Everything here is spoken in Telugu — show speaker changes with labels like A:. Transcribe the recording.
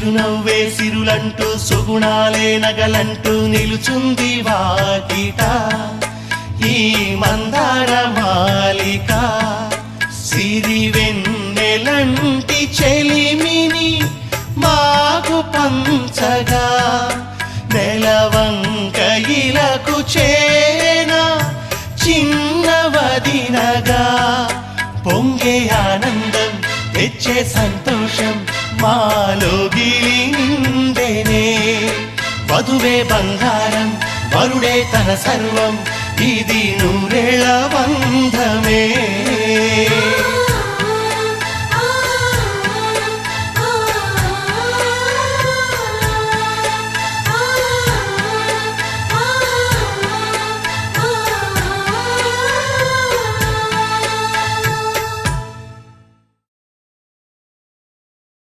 A: చిరునవ్వే సిరులంటూ సుగుణాలే నగలంటూ నిలుచుంది వాకిట ఈ మందార మాలిక సిరి వెన్నెలంటి చెలిమిని మాకు పంచగా నెలవంక ఇలకు చేన చిన్నవదినగా పొంగే ఆనందం తెచ్చే సంతోషం మాలో గిలిందెనే వధువే బంగారం వరుడే తన సర్వం ఇది నూరేళ్ల బంధమే